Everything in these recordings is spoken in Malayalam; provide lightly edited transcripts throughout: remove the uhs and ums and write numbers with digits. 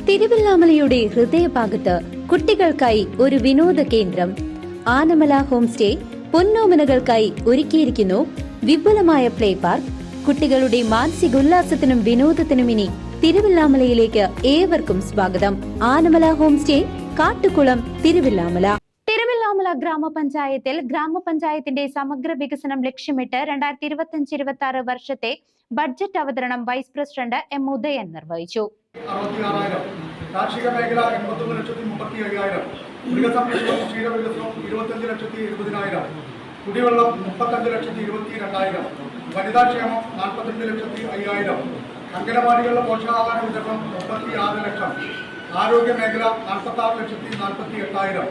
തിരുവല്ലാമലയുടെ ഹൃദയഭാഗത്ത് കുട്ടികൾക്കായി ഒരു വിനോദ കേന്ദ്രം ആനമല ഹോം സ്റ്റേ പൊന്നോമനകൾക്കായി ഒരുക്കിയിരിക്കുന്നു വിപുലമായ പ്ലേ പാർക്ക്. കുട്ടികളുടെ മാനസികോല്ലാസത്തിനും വിനോദത്തിനും ഇനി തിരുവല്ലാമലയിലേക്ക് ഏവർക്കും സ്വാഗതം. Anamala home stay, Kattukulam, Thiruvallamala. തിരുവല്ലാമല ഗ്രാമപഞ്ചായത്തിന്റെ സമഗ്ര വികസനം ലക്ഷ്യമിട്ട് 2025-26 വർഷത്തെ ബഡ്ജറ്റ് അവതരണം വൈസ് പ്രസിഡന്റ് എം ഉദയൻ നിർവഹിച്ചു. കാർഷിക മേഖല 81,35,000, മൃഗസംരക്ഷണം ക്ഷീരവികസനം 25,70,000, കുടിവെള്ളം 35,22,000, വനിതാക്ഷേമം 42,05,000, അംഗനവാടികളുടെ പോഷകാഹാര വിതരണം 36 ലക്ഷം, ആരോഗ്യ മേഖല 46,48,000,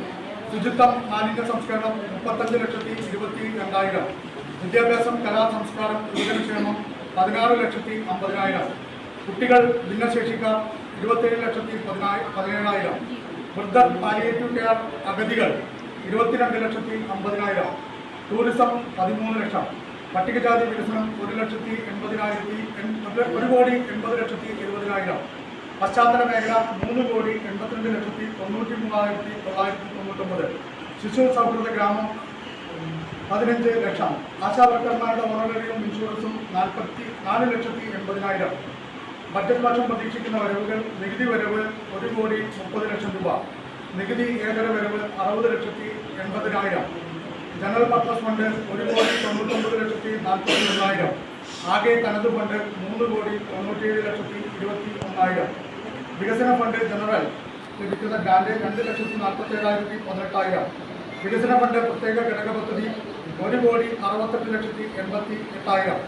ശുചിത്വം മാലിന്യ സംസ്കരണം 35,22,000, വിദ്യാഭ്യാസം കലാ സംസ്കാരം യുവജനക്ഷേമം 16,50,000, കുട്ടികൾ ഭിന്നശേഷിക്കാർ 27,17,000, വൃദ്ധർ പാലിയേറ്റീവ് കെയർ അഗതികൾ 22,50,000, ടൂറിസം 13 ലക്ഷം, പട്ടികജാതി വികസനം 1,80,000, പശ്ചാത്തല മേഖല 3,82,93,999, ശിശു സൗഹൃദ ഗ്രാമം 15 ലക്ഷം, ആശാവർക്കർമാരുടെ ഓണറേറിയം ഇൻഷുറൻസും 44,80,000. ബഡ്ജറ്റ് വർഷം പ്രതീക്ഷിക്കുന്ന വരവുകൾ: നികുതി വരവ് 1,30,00,000 രൂപ, നികുതി ഏതര വരവ് 60,80,000, ജനറൽ പർപ്പസ് ഫണ്ട് 1,99,41,000, ആകെ തനത് ഫണ്ട് 3,97,21,000, വികസന ഫണ്ട് ജനറൽ ലഭിക്കുന്ന ഗ്രാന്റ് 2,47,18,000, വികസന ഫണ്ട് പ്രത്യേക ഘടക പദ്ധതി 1,68,88,000,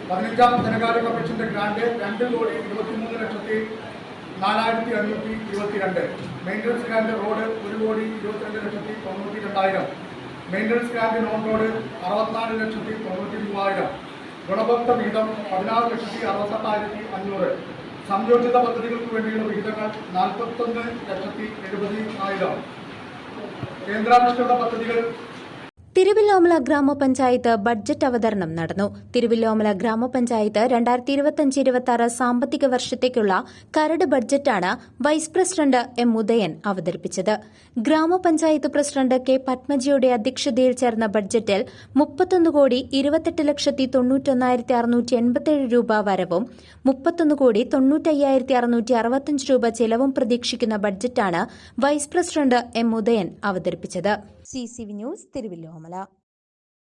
15ാം ധനകാര്യ കമ്മീഷന്റെ grant 2,23,04,522, maintenance grant road 1,22,92,000, maintenance grant non road 64,93,000, ഗുണഭോക്തൃ വിഹിതം 16,68,500, സംയോജിത പദ്ധതികൾക്ക് വേണ്ടിയുള്ള വിഹിതങ്ങൾ 41,70,000, കേന്ദ്രാവിഷ്കൃത പദ്ധതികൾ. തിരുവല്ലോമല ഗ്രാമപഞ്ചായത്ത് ബഡ്ജറ്റ് അവതരണം നടന്നു. തിരുവല്ലോമല ഗ്രാമപഞ്ചായത്ത് 2025-26 സാമ്പത്തിക വർഷത്തേക്കുള്ള കരട് ബഡ്ജറ്റാണ് വൈസ് പ്രസിഡന്റ് എം ഉദയൻ അവതരിപ്പിച്ചത്. ഗ്രാമപഞ്ചായത്ത് പ്രസിഡന്റ് കെ പത്മജിയുടെ അധ്യക്ഷതയിൽ ചേർന്ന ബഡ്ജറ്റിൽ 31,29,91,687 രൂപ വരവും 31,95,665 രൂപ ചെലവും പ്രതീക്ഷിക്കുന്ന ബഡ്ജറ്റാണ് വൈസ് പ്രസിഡന്റ് എം ഉദയൻ അവതരിപ്പിച്ചത്. CCV news, Thiruvilwamala.